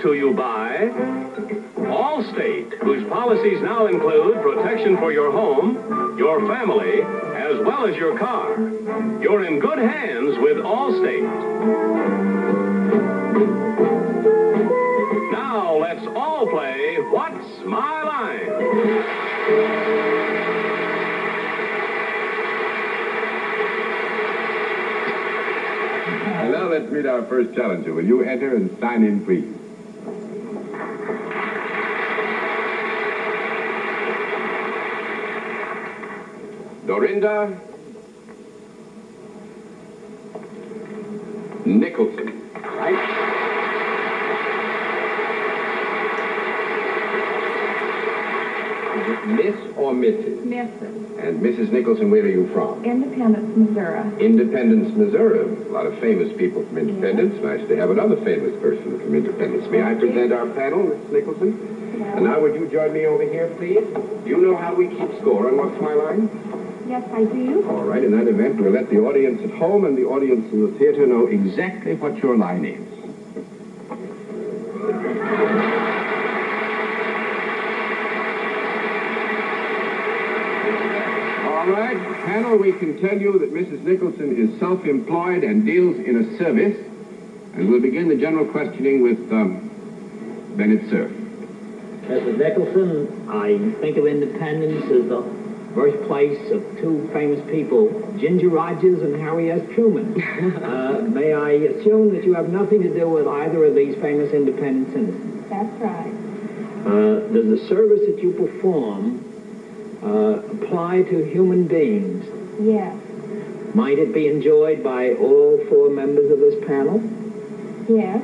To you by Allstate, whose policies now include protection for your home, your family, as well as your car. You're in good hands with Allstate. Now let's all play What's My Line? And now let's meet our first challenger. Will you enter and sign in, please? Dorinda Nicholson. Right? Miss or Mrs.? Mrs. And Mrs. Nicholson, where are you from? Independence, Missouri. Independence, Missouri. A lot of famous people from Independence. Yes. Nice to have another famous person from Independence. May I present our panel, Mrs. Nicholson? Yes. And now would you join me over here, please? Do you know how we keep score on What's My Line? Yes, I do. All right, in that event, we'll let the audience at home and the audience in the theater know exactly what your line is. All right, panel, we can tell you that Mrs. Nicholson is self-employed and deals in a service. And we'll begin the general questioning with Bennett Cerf. Mrs. Nicholson, I think of Independence as the birthplace of two famous people, Ginger Rogers and Harry S. Truman. May I assume that you have nothing to do with either of these famous independent citizens? That's right. Does the service that you perform apply to human beings? Yes. Might it be enjoyed by all four members of this panel? Yes.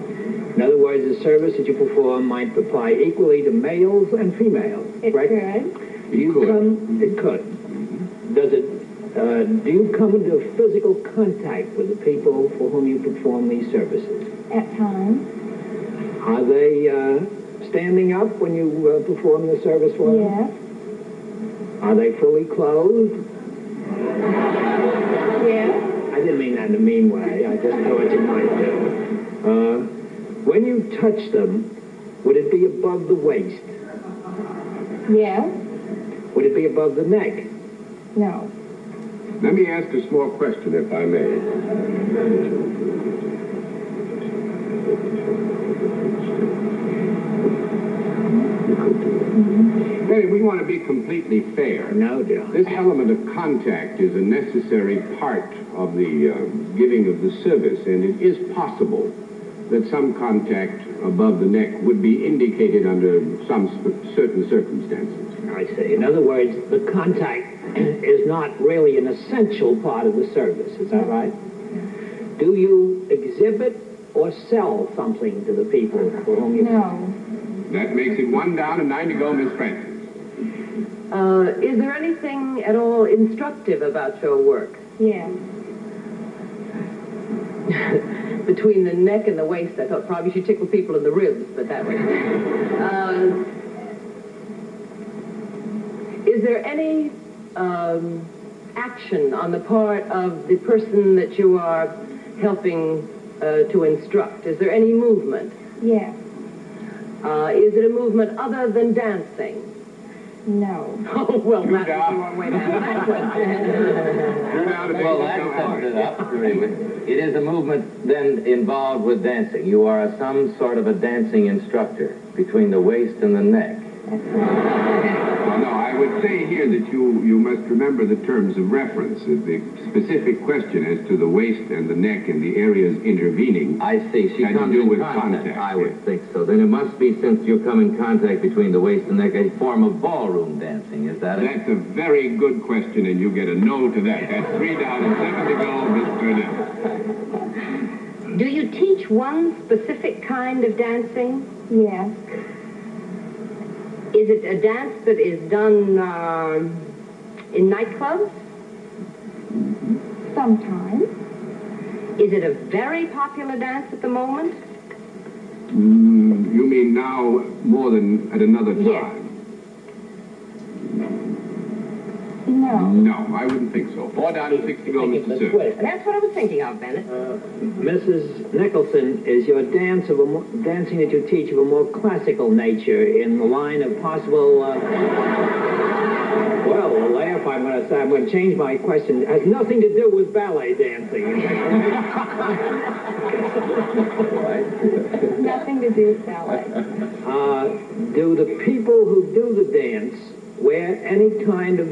In other words, the service that you perform might apply equally to males and females, It right? could. It could. Does it, do you come into physical contact with the people for whom you perform these services? At times. Are they standing up when you perform the service for them? Yes. Are they fully clothed? Yes. I didn't mean that in a mean way. I just thought you might do. When you touch them, would it be above the waist? Yes. Would it be above the neck? No. Let me ask a small question, if I may. Hey, we want to be completely fair. No, John. This element of contact is a necessary part of the giving of the service, and it is possible that some contact above the neck would be indicated under some certain circumstances. I see. In other words, the contact is not really an essential part of the service. Is that right? Do you exhibit or sell something to the people for whom you... No. That makes it 1 down and 9 to go, Miss Francis. Is there anything at all instructive about your work? Yes. Between the neck and the waist, I thought probably she'd tickle people in the ribs, but that way. Is there any action on the part of the person that you are helping to instruct? Is there any movement? Yes. Is it a movement other than dancing? No. Oh, well, You that's down. a long way to answer that question. Well, that sums it up, really. It is a movement then involved with dancing. You are some sort of a dancing instructor between the waist and the neck. That's right. Well, no, I would say here that you must remember the terms of reference. The specific question as to the waist and the neck and the areas intervening. I see. She had to comes do in with contact. I would think so. Then it must be, since you come in contact between the waist and neck, a form of ballroom dancing. Is that it? That's a very good question, and you get a no to that. That's 3 down and 7 to go, Miss Burnett. Do you teach one specific kind of dancing? Yes. Is it a dance that is done in nightclubs? Sometimes. Is it a very popular dance at the moment? You mean now more than at another time? Yes. No. No, I wouldn't think so. 4 down and 6 to go, Think Mr. it's a Sir. twist. That's what I was thinking of, Bennett. Mrs. Nicholson, is your dancing that you teach of a more classical nature in the line of possible, well, laugh, I'm going to change my question. It has nothing to do with ballet dancing. Nothing to do with ballet. Do the people who do the dance wear any kind of,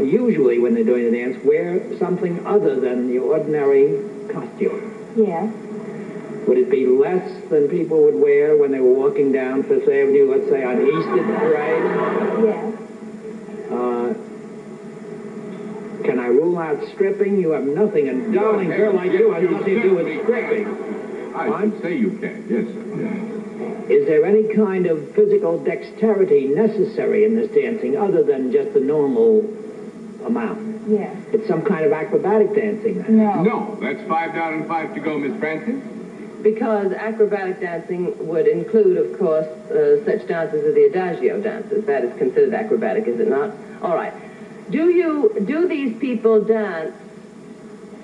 usually when they're doing the dance, wear something other than the ordinary costume? Yes. Would it be less than people would wear when they were walking down Fifth Avenue, let's say on Easter Parade? Yes. Can I rule out stripping? You have nothing. A darling girl like you has nothing to do with stripping. I should say you can, yes, sir. Is there any kind of physical dexterity necessary in this dancing other than just the normal amount? Yes. It's some kind of acrobatic dancing then? No. No, that's 5 down and 5 to go, Miss Francis. Because acrobatic dancing would include, of course, such dances as the adagio dances. That is considered acrobatic, is it not? All right. Do these people dance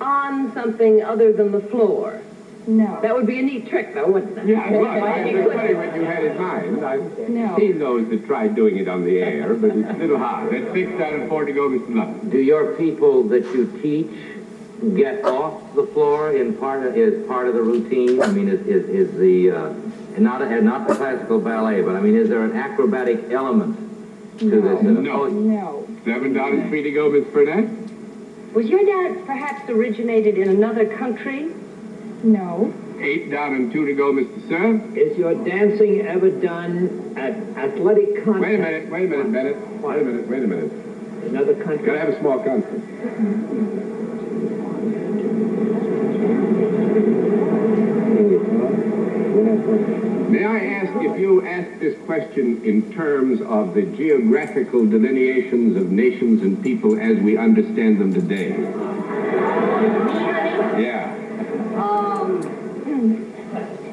on something other than the floor? No. That would be a neat trick, though, wouldn't it? Yeah, it was. That's funny what you had in mind. I've No. seen those that tried doing it on the air, but it's a little hard. That's 6 down and 4 to go, Mr. Lutton. Do your people that you teach get off the floor in part of the routine? I mean, is the not the classical ballet, but I mean, is there an acrobatic element to this? No. No. 7 down and 3 to go, Miss Burnett. Was your dance perhaps originated in another country? No. 8 down and 2 to go, Mr. Sir. Is your dancing ever done at athletic contests? Wait a minute, Bennett. Wait a minute. Another country? Gotta have a small conference. May I ask if you ask this question in terms of the geographical delineations of nations and people as we understand them today? Yeah.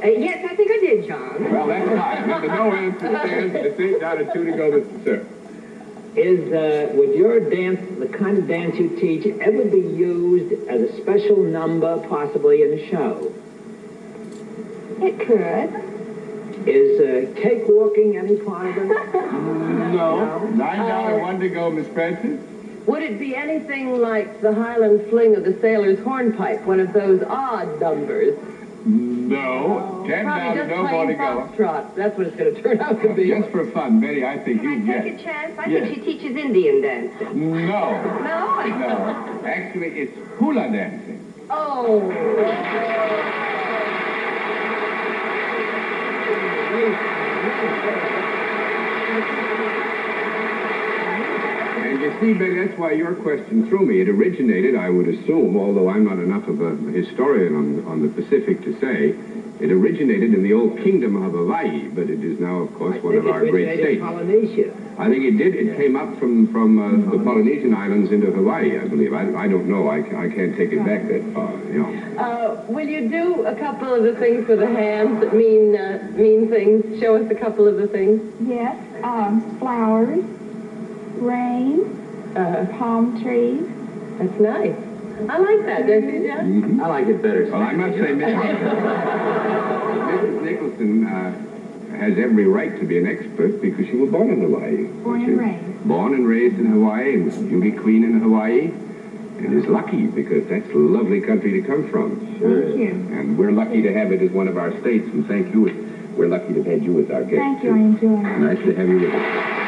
Yes, I think I did, John. Well, that's fine. Remember, no answer stands, and it's 8 down and 2 to go, Mr. Sir. Would your dance, the kind of dance you teach, ever be used as a special number, possibly in a show? It could. Is cakewalking any part of it? No. 9 down and 1 to go, Miss Francis. Would it be anything like the Highland Fling of the Sailor's Hornpipe, one of those odd numbers? No. 10 down Probably and just no more to plain go. foxtrot. That's what it's going to turn out to be. Just for fun, Betty, I think you Can I get. take a chance? I Yes. think she teaches Indian dancing. No. No? No. Actually, it's hula dancing. Oh. And you see, Betty, that's why your question threw me. It originated, I would assume, although I'm not enough of a historian on the Pacific to say, it originated in the old kingdom of Hawaii, but it is now, of course, one of our great states. Polynesia. I think it did. It came up from the Polynesian islands into Hawaii, I believe. I don't know. I can't take it back that far, you know. Will you do a couple of the things for the hands that mean things? Show us a couple of the things. Yes. Flowers, rain, palm trees. That's nice. I like that, don't you, John? I like it better. Well, I must say, Mrs. Nicholson has every right to be an expert because she was born in Hawaii. Born and raised. Born and raised in Hawaii and was a beauty queen in Hawaii. And is lucky because that's a lovely country to come from. Thank you. And we're lucky to have it as one of our states. And thank you. We're lucky to have had you as our guest. Thank you. I enjoy it. Nice to have you with us.